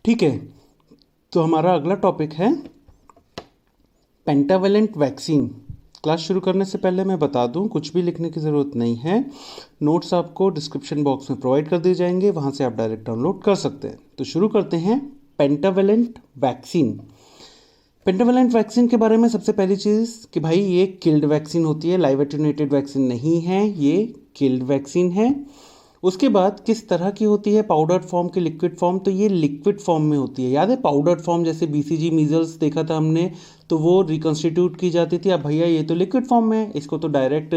ठीक है, तो हमारा अगला टॉपिक है पेंटावेलेंट वैक्सीन। क्लास शुरू करने से पहले मैं बता दूं, कुछ भी लिखने की ज़रूरत नहीं है। नोट्स आपको डिस्क्रिप्शन बॉक्स में प्रोवाइड कर दिए जाएंगे, वहां से आप डायरेक्ट डाउनलोड कर सकते हैं। तो शुरू करते हैं पेंटावेलेंट वैक्सीन। पेंटावेलेंट वैक्सीन के बारे में सबसे पहली चीज़ कि भाई ये किल्ड वैक्सीन होती है, लाइव एटेन्यूएटेड वैक्सीन नहीं है, ये किल्ड वैक्सीन है। उसके बाद किस तरह की होती है, पाउडर फॉर्म की लिक्विड फॉर्म, तो ये लिक्विड फॉर्म में होती है। याद है पाउडर फॉर्म, जैसे बीसीजी मीजल्स देखा था हमने, तो वो रिकॉन्स्टिट्यूट की जाती थी। अब भैया ये तो लिक्विड फॉर्म में है, इसको तो डायरेक्ट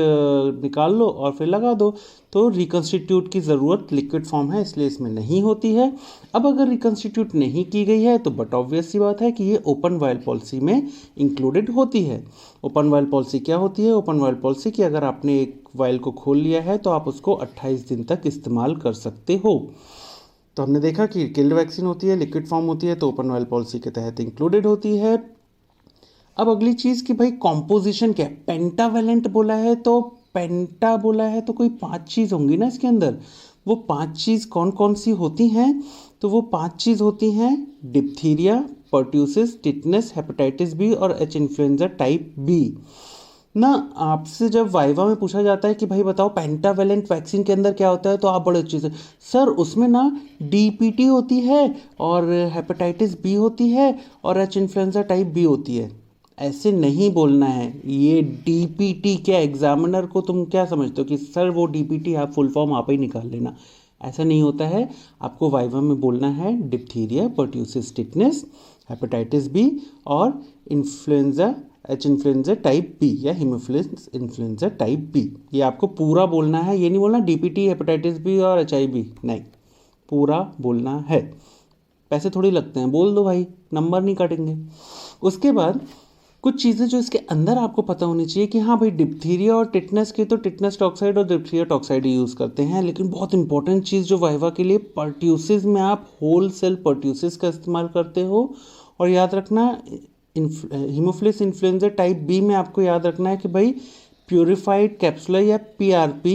निकाल लो और फिर लगा दो, तो रिकॉन्स्टिट्यूट की ज़रूरत लिक्विड फॉर्म है, इसलिए इसमें नहीं होती है। अब अगर रिकॉन्स्टिट्यूट नहीं की गई है तो बट ऑब्वियस सी बात है कि ये ओपन वायल पॉलिसी में इंक्लूडेड होती है। ओपन वायल पॉलिसी क्या होती है? ओपन वायल पॉलिसी कि अगर आपने एक वायल को खोल लिया है तो आप उसको 28 दिन तक इस्तेमाल कर सकते हो। तो हमने देखा कि किल्ड वैक्सीन होती है, लिक्विड फॉर्म होती है, तो ओपन वायल पॉलिसी के तहत इंक्लूडेड होती है। अब अगली चीज़ कि भाई कॉम्पोजिशन क्या है। पेंटावेलेंट बोला है तो पेंटा बोला है तो कोई 5 चीज़ होंगी ना इसके अंदर। वो 5 चीज़ कौन कौन सी होती हैं? तो वो 5 चीज़ होती हैं diphtheria, pertussis, tetanus, hepatitis B और एच इन्फ्लुएंजा टाइप बी। ना आपसे जब वाइवा में पूछा जाता है कि भाई बताओ पेंटावेलेंट वैक्सीन के अंदर क्या होता है, तो आप बड़े अच्छे से सर उसमें ना डीपीटी होती है और हेपेटाइटिस बी होती है और एच इन्फ्लुएंजा टाइप बी होती है। ऐसे नहीं बोलना है। ये डीपीटी क्या, एग्जामिनर को तुम क्या समझते हो कि सर वो डीपीटी, आप फुल फॉर्म आप ही निकाल लेना, ऐसा नहीं होता है। आपको वाइवा में बोलना है diphtheria, pertussis, tetanus, hepatitis B और influenza, H influenza type B या हीमोफिलस इन्फ्लुएंजा टाइप बी। ये आपको पूरा बोलना है, ये नहीं बोलना डीपीटी, हेपेटाइटिस बी और एचआईवी, नहीं, पूरा बोलना है। पैसे थोड़ी लगते हैं, बोल दो भाई, नंबर नहीं काटेंगे। उसके बाद कुछ चीज़ें जो इसके अंदर आपको पता होनी चाहिए कि हाँ भाई डिप्थीरिया और टिटनेस के तो टिटनेस टॉक्साइड और डिप्थीरिया टॉक्साइड ही यूज़ करते हैं, लेकिन बहुत इंपॉर्टेंट चीज़ जो वाइवा के लिए, पर्ट्यूसिस में आप होल सेल पर्ट्यूसिस का इस्तेमाल करते हो। और याद रखना हीमोफिलस इन्फ्लुएंजा टाइप बी में आपको याद रखना है कि भाई प्यूरिफाइड कैप्सुला या पीआरपी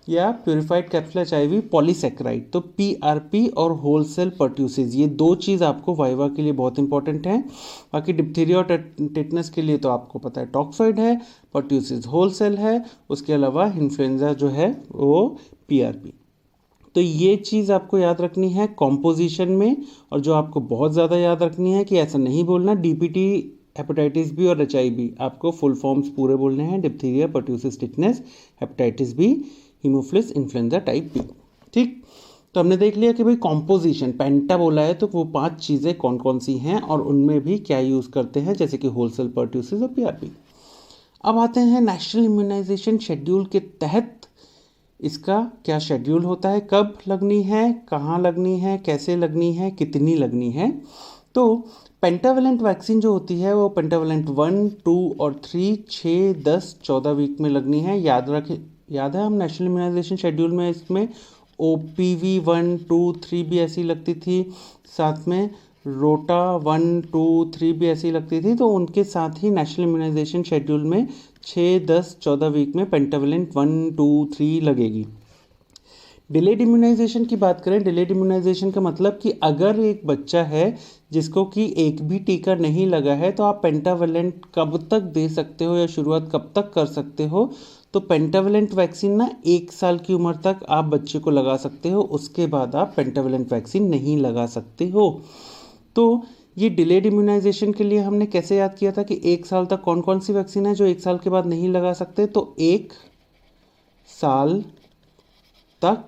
या प्यूरिफाइड कैप्सुला एचआईवी पॉलीसेक्राइड, तो पीआरपी और होल सेल पर्ट्यूसिस, ये 2 चीज़ आपको वाइवा के लिए बहुत इंपॉर्टेंट है। बाकी डिप्थीरिया और टिटनेस के लिए तो आपको पता है टॉक्सॉइड है, पर्ट्यूसिस होल सेल है, उसके अलावा इन्फ्लुएंजा जो है वो पीआरपी। तो ये चीज़ आपको याद रखनी है कॉम्पोजिशन में। और जो आपको बहुत ज़्यादा याद रखनी है कि ऐसा नहीं बोलना डीपीटी, हेपेटाइटिस बी और एचआईवी, आपको फुल फॉर्म्स पूरे बोलने हैं, diphtheria, pertussis, tetanus, hepatitis B, haemophilus influenza type B. ठीक, तो हमने देख लिया कि भाई कॉम्पोजिशन, पेंटा बोला है तो वो 5 चीज़ें कौन कौन सी हैं और उनमें भी क्या यूज़ करते हैं, जैसे कि होलसेल, पर्ट्यूसिस और पीआरपी। अब आते हैं नेशनल इम्यूनाइजेशन शेड्यूल के तहत इसका क्या शेड्यूल होता है, कब लगनी है, कहाँ लगनी है, कैसे लगनी है, कितनी लगनी है। तो पेंटावेलेंट वैक्सीन जो होती है वो पेंटावेलेंट 1, 2 और 3 6, 10, 14 वीक में लगनी है। याद है हम नेशनल इम्यूनाइजेशन शेड्यूल में इसमें OPV 1, 2, 3 भी ऐसी लगती थी, साथ में रोटा 1, 2, 3 भी ऐसी लगती थी। तो उनके साथ ही नेशनल इम्यूनाइजेशन शेड्यूल में 6, 10, 14 वीक में पेंटावेलेंट 1, 2, 3 लगेगी। डिलेड इम्यूनाइजेशन की बात करें, डिलेड इम्यूनाइजेशन का मतलब कि अगर एक बच्चा है जिसको कि एक भी टीका नहीं लगा है, तो आप पेंटावेलेंट कब तक दे सकते हो या शुरुआत कब तक कर सकते हो? तो पेंटावेलेंट वैक्सीन ना 1 साल की उम्र तक आप बच्चे को लगा सकते हो, उसके बाद आप पेंटावेलेंट वैक्सीन नहीं लगा सकते हो। तो ये डिलेड इम्यूनाइजेशन के लिए हमने कैसे याद किया था कि 1 साल तक कौन कौन सी वैक्सीन है जो 1 साल के बाद नहीं लगा सकते? तो 1 साल तक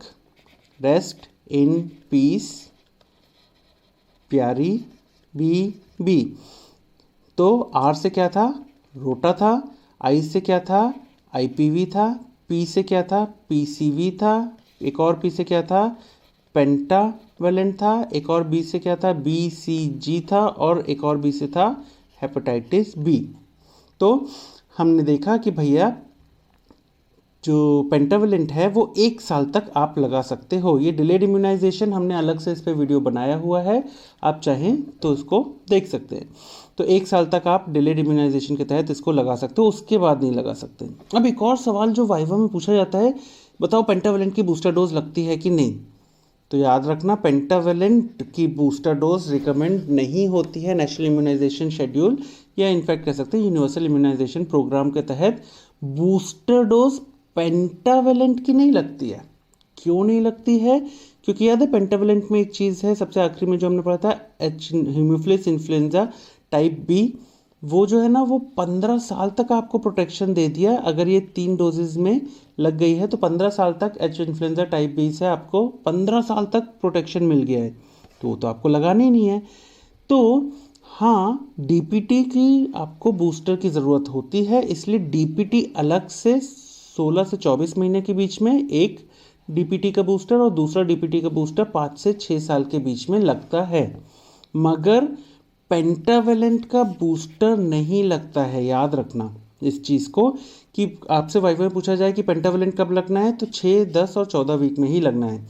रेस्ट इन पीस प्यारी बी। तो आर से क्या था? रोटा था। आई से क्या था? IPV था। पी से क्या था? PCV था। एक और पी से क्या था? पेंटावेलेंट था। एक और बी से क्या था? BCG था। और एक और बी से था हेपेटाइटिस बी। तो हमने देखा कि भैया जो पेंटावेलेंट है वो 1 साल तक आप लगा सकते हो। ये डिलेड इम्यूनाइजेशन हमने अलग से इस पर वीडियो बनाया हुआ है, आप चाहें तो उसको देख सकते हैं। तो 1 साल तक आप डिलेड इम्यूनाइजेशन के तहत इसको लगा सकते हो, उसके बाद नहीं लगा सकते। अब एक और सवाल जो वाइवा में पूछा जाता है, बताओ पेंटावेलेंट की बूस्टर डोज लगती है कि नहीं? तो याद रखना, पेंटावेलेंट की बूस्टर डोज रिकमेंड नहीं होती है नेशनल इम्यूनाइजेशन शेड्यूल या इनफैक्ट कह सकते हैं यूनिवर्सल इम्यूनाइजेशन प्रोग्राम के तहत बूस्टर डोज पेंटावेलेंट की नहीं लगती है। क्यों नहीं लगती है? क्योंकि याद है पेंटावेलेंट में एक चीज़ है, सबसे आखिरी में जो हमने पढ़ा था, हीमोफिलस इन्फ्लुएंजा टाइप बी, वो जो है ना वो 15 साल तक आपको प्रोटेक्शन दे दिया। अगर ये 3 डोजेज में लग गई है तो 15 साल तक एच इन्फ्लुएंजा टाइप बी से आपको 15 साल तक प्रोटेक्शन मिल गया है, तो वो तो आपको लगानी नहीं है। तो हाँ, डीपीटी की आपको बूस्टर की ज़रूरत होती है, इसलिए डीपीटी अलग से 16 से 24 महीने के बीच में एक डीपीटी का बूस्टर और दूसरा डीपीटी का बूस्टर 5 से 6 साल के बीच में लगता है, मगर पेंटावेलेंट का बूस्टर नहीं लगता है। याद रखना इस चीज़ को कि आपसे वाइवा में पूछा जाए कि पेंटावेलेंट कब लगना है, तो 6, 10 और 14 वीक में ही लगना है।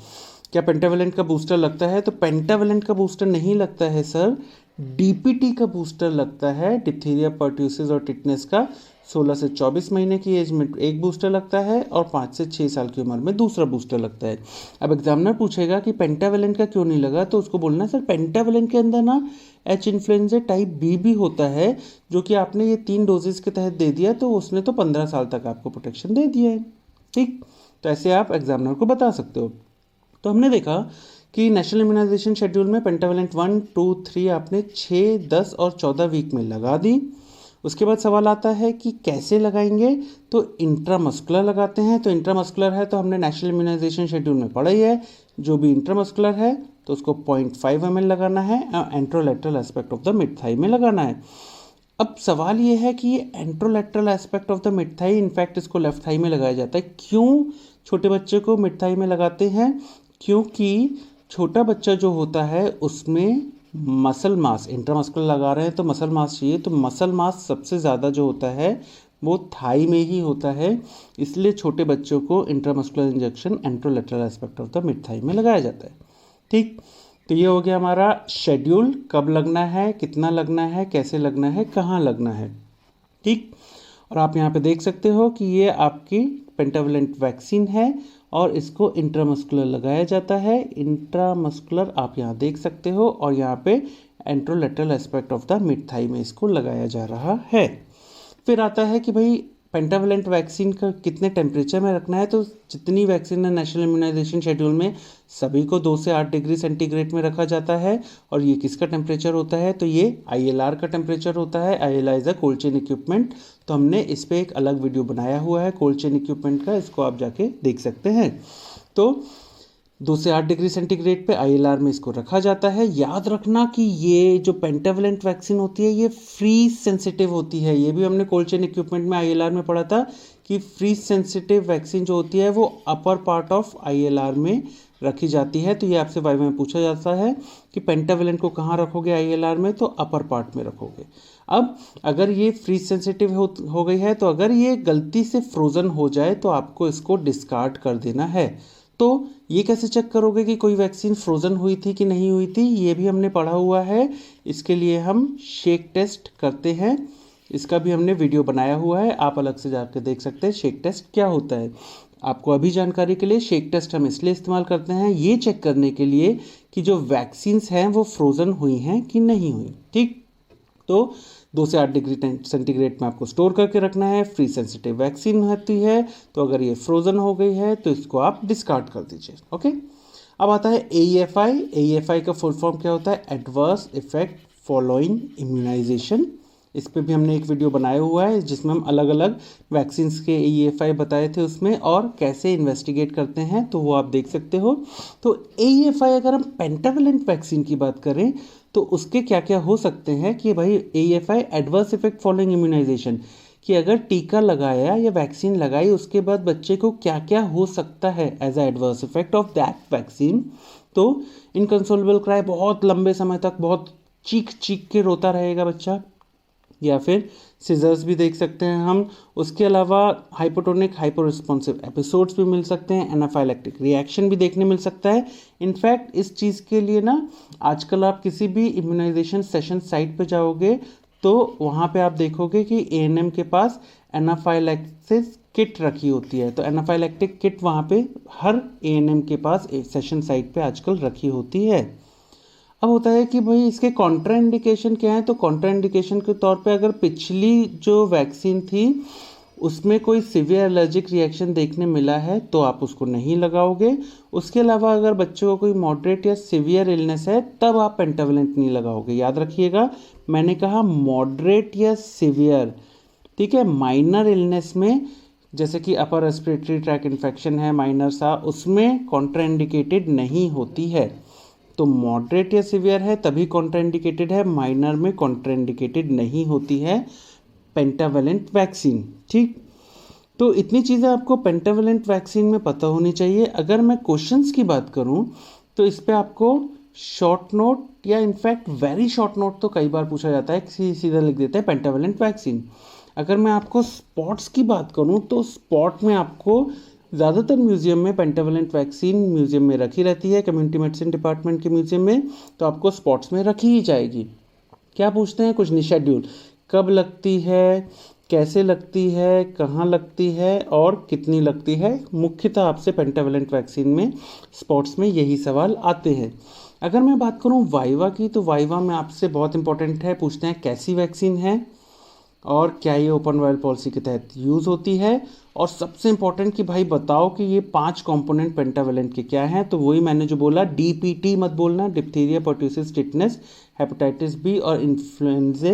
क्या पेंटावेलेंट का बूस्टर लगता है? तो पेंटावेलेंट का बूस्टर नहीं लगता है सर, डीपीटी का बूस्टर लगता है। डिप्थीरिया, पर्ट्यूसिस और टिटनेस का 16 से 24 महीने की एज में एक बूस्टर लगता है और 5 से 6 साल की उम्र में दूसरा बूस्टर लगता है। अब एग्जामिनर पूछेगा कि पेंटावेलेंट का क्यों नहीं लगा, तो उसको बोलना है सर पेंटावेलेंट के अंदर ना एच इन्फ्लुएंजा टाइप बी भी होता है, जो कि आपने ये 3 डोजेज के तहत दे दिया, तो उसने तो 15 साल तक आपको प्रोटेक्शन दे दिया है। ठीक, तो ऐसे आप एग्जामिनर को बता सकते हो। तो हमने देखा कि नेशनल इम्यूनाइजेशन शेड्यूल में पेंटावेलेंट 1, 2, 3 आपने 6, 10 और 14 वीक में लगा दी। उसके बाद सवाल आता है कि कैसे लगाएंगे, तो इंट्रामस्कुलर लगाते हैं। तो इंट्रामस्कुलर है तो हमने नेशनल इम्यूनाइजेशन शेड्यूल में पढ़ा ही है, जो भी इंट्रामस्कुलर है तो उसको 0.5 ml लगाना है और anterolateral aspect of the mid thigh में लगाना है। अब सवाल ये है कि ये anterolateral aspect of the mid thigh, in fact इसको लेफ्ट थाई में लगाया जाता है। क्यों छोटे बच्चे को मिड थाई में लगाते हैं? क्योंकि छोटा बच्चा जो होता है उसमें मसल मास, इंट्रामस्कुलर लगा रहे हैं तो मसल मास चाहिए, तो मसल मास सबसे ज़्यादा जो होता है वो थाई में ही होता है, इसलिए छोटे बच्चों को intramuscular injection anterolateral aspect of the mid thigh में लगाया जाता है। ठीक, तो ये हो गया हमारा शेड्यूल, कब लगना है, कितना लगना है, कैसे लगना है, कहाँ लगना है। ठीक, और आप यहाँ पे देख सकते हो कि ये आपकी पेंटावेलेंट वैक्सीन है और इसको इंट्रामस्कुलर लगाया जाता है। इंट्रामस्कुलर आप यहाँ देख सकते हो और यहाँ पे anterolateral aspect of the mid thigh में इसको लगाया जा रहा है। फिर आता है कि भाई पेंटावेलेंट वैक्सीन का कितने टेम्परेचर में रखना है, तो जितनी वैक्सीन है नेशनल इम्यूनाइजेशन शेड्यूल में सभी को 2 से 8 डिग्री सेंटीग्रेड में रखा जाता है। और ये किसका टेम्परेचर होता है, तो ये ILR का टेम्परेचर होता है। ILR is a cold chain equipment, तो हमने इस पर एक अलग वीडियो बनाया हुआ है कोल्ड चेन इक्विपमेंट का, इसको आप जाके देख सकते हैं। तो 2 से 8 डिग्री सेंटीग्रेड पे ILR में इसको रखा जाता है। याद रखना कि ये जो पेंटावेलेंट वैक्सीन होती है ये फ्रीज सेंसिटिव होती है, ये भी हमने कोल्ड चेन इक्विपमेंट में ILR में पढ़ा था कि फ्रीज सेंसिटिव वैक्सीन जो होती है वो अपर पार्ट ऑफ ILR में रखी जाती है। तो ये आपसे वाइवा में पूछा जाता है कि पेंटावेलेंट को कहाँ रखोगे ILR में, तो अपर पार्ट में रखोगे। अब अगर ये फ्रीज सेंसिटिव हो गई है, तो अगर ये गलती से फ्रोज़न हो जाए तो आपको इसको डिस्कार्ड कर देना है। तो ये कैसे चेक करोगे कि कोई वैक्सीन फ्रोज़न हुई थी कि नहीं हुई थी, ये भी हमने पढ़ा हुआ है। इसके लिए हम शेक टेस्ट करते हैं, इसका भी हमने वीडियो बनाया हुआ है, आप अलग से जाकर देख सकते हैं शेक टेस्ट क्या होता है। आपको अभी जानकारी के लिए, शेक टेस्ट हम इसलिए इस्तेमाल करते हैं ये चेक करने के लिए कि जो वैक्सीन्स हैं वो फ्रोज़न हुई हैं कि नहीं हुई। ठीक, तो 2 से 8 डिग्री सेंटीग्रेड में आपको स्टोर करके रखना है। फ्री सेंसिटिव वैक्सीन होती है, तो अगर ये फ्रोज़न हो गई है तो इसको आप डिस्कार्ड कर दीजिए। ओके, अब आता है AEFI। AEFI का फुल फॉर्म क्या होता है, एडवर्स इफेक्ट फॉलोइंग इम्यूनाइजेशन। इस पर भी हमने एक वीडियो बनाया हुआ है जिसमें हम अलग अलग वैक्सीन्स के AEFI बताए थे उसमें, और कैसे इन्वेस्टिगेट करते हैं, तो वो आप देख सकते हो। तो AEFI अगर हम पेंटावेलेंट वैक्सीन की बात करें तो उसके क्या क्या हो सकते हैं कि भाई AEFI adverse effect following immunization, कि अगर टीका लगाया या वैक्सीन लगाई उसके बाद बच्चे को क्या क्या हो सकता है as a adverse effect of that vaccine. तो इनकंसोलेबल क्राई, बहुत लंबे समय तक बहुत चीख चीख के रोता रहेगा बच्चा, या फिर सीजर्स भी देख सकते हैं हम। उसके अलावा हाइपोटोनिक हाइपर रिस्पॉन्सिव एपिसोड्स भी मिल सकते हैं, एनाफाइलैक्टिक रिएक्शन भी देखने मिल सकता है। इनफैक्ट इस चीज़ के लिए ना आजकल आप किसी भी इम्यूनाइजेशन सेशन साइट पे जाओगे तो वहाँ पे आप देखोगे कि एएनएम के पास एनाफाइलैक्सिस किट रखी होती है। तो एनाफाइलैक्टिक किट वहाँ पे हर एएनएम के पास सेशन साइट पे आजकल रखी होती है। अब होता है कि भाई इसके कॉन्ट्राइंडिकेशन क्या है। तो कॉन्ट्राइंडिकेशन के तौर पे अगर पिछली जो वैक्सीन थी उसमें कोई सीवियर एलर्जिक रिएक्शन देखने मिला है तो आप उसको नहीं लगाओगे। उसके अलावा अगर बच्चों को कोई मॉडरेट या सीवियर इलनेस है तब आप पेंटावेलेंट नहीं लगाओगे। याद रखिएगा, मैंने कहा मॉडरेट या सीवियर, ठीक है। माइनर इलनेस में जैसे कि अपर रेस्पिरेटरी ट्रैक इन्फेक्शन है माइनर सा, उसमें कॉन्ट्राइंडिकेटेड नहीं होती है। तो मॉडरेट या सीवियर है तभी कॉन्ट्राइंडिकेटेड है, माइनर में कॉन्ट्राइंडिकेटेड नहीं होती है पेंटावेलेंट वैक्सीन, ठीक। तो इतनी चीज़ें आपको पेंटावेलेंट वैक्सीन में पता होनी चाहिए। अगर मैं क्वेश्चंस की बात करूं तो इस पे आपको शॉर्ट नोट या इनफैक्ट वेरी शॉर्ट नोट तो कई बार पूछा जाता है, सीधा लिख देते हैं पेंटावेलेंट वैक्सीन। अगर मैं आपको स्पॉट्स की बात करूं तो स्पॉट में आपको ज़्यादातर म्यूजियम में पेंटावेलेंट वैक्सीन म्यूजियम में रखी रहती है, कम्युनिटी मेडिसिन डिपार्टमेंट के म्यूजियम में, तो आपको स्पॉट्स में रखी ही जाएगी। क्या पूछते हैं कुछ शेड्यूल, कब लगती है, कैसे लगती है, कहाँ लगती है और कितनी लगती है। मुख्यतः आपसे पेंटावेलेंट वैक्सीन में स्पॉट्स में यही सवाल आते हैं। अगर मैं बात करूँ वाइवा की, तो वाइवा में आपसे बहुत इंपॉर्टेंट है, पूछते हैं कैसी वैक्सीन है और क्या ये ओपन वायल पॉलिसी के तहत यूज़ होती है, और सबसे इंपॉर्टेंट कि भाई बताओ कि ये 5 कंपोनेंट पेंटावेलेंट के क्या हैं। तो वही मैंने जो बोला, डीपीटी मत बोलना, diphtheria pertussis tetanus hepatitis B और influenza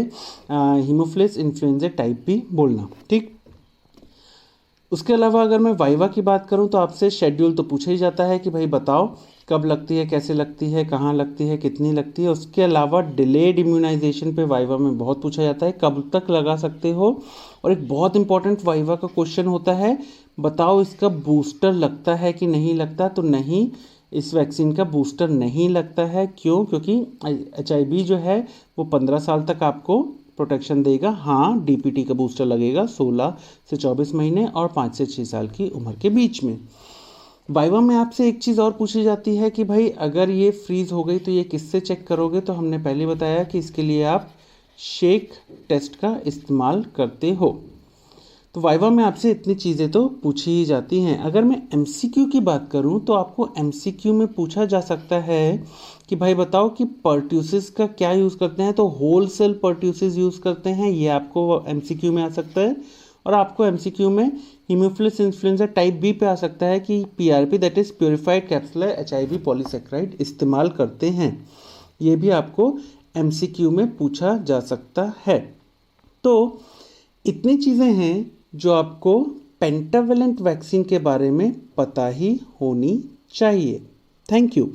haemophilus influenza type B बोलना, ठीक। उसके अलावा अगर मैं वाइवा की बात करूं तो आपसे शेड्यूल तो पूछा ही जाता है कि भाई बताओ कब लगती है, कैसे लगती है, कहाँ लगती है, कितनी लगती है। उसके अलावा डिलेड इम्यूनाइजेशन पे वाइवा में बहुत पूछा जाता है, कब तक लगा सकते हो। और एक बहुत इंपॉर्टेंट वाइवा का क्वेश्चन होता है, बताओ इसका बूस्टर लगता है कि नहीं लगता। तो नहीं, इस वैक्सीन का बूस्टर नहीं लगता है। क्यों? क्योंकि HIV जो है वो 15 साल तक आपको प्रोटेक्शन देगा। हाँ, DPT का बूस्टर लगेगा 16 से 24 महीने और 5 से 6 साल की उम्र के बीच में। वाइवा में आपसे एक चीज़ और पूछी जाती है कि भाई अगर ये फ्रीज़ हो गई तो ये किससे चेक करोगे। तो हमने पहले बताया कि इसके लिए आप शेक टेस्ट का इस्तेमाल करते हो। तो वाइवा में आपसे इतनी चीज़ें तो पूछी ही जाती हैं। अगर मैं MCQ की बात करूं तो आपको MCQ में पूछा जा सकता है कि भाई बताओ कि पर्ट्यूसिस का क्या यूज़ करते हैं। तो होल सेल पर्ट्यूसिस यूज़ करते हैं, ये आपको MCQ में आ सकता है। और आपको MCQ में हीमोफिलस इन्फ्लुएंजा टाइप बी पे आ सकता है कि PRP that is purified capsular HIV polysaccharide इस्तेमाल करते हैं। ये भी आपको MCQ में पूछा जा सकता है। तो इतनी चीज़ें हैं जो आपको पेंटावेलेंट वैक्सीन के बारे में पता ही होनी चाहिए। Thank you.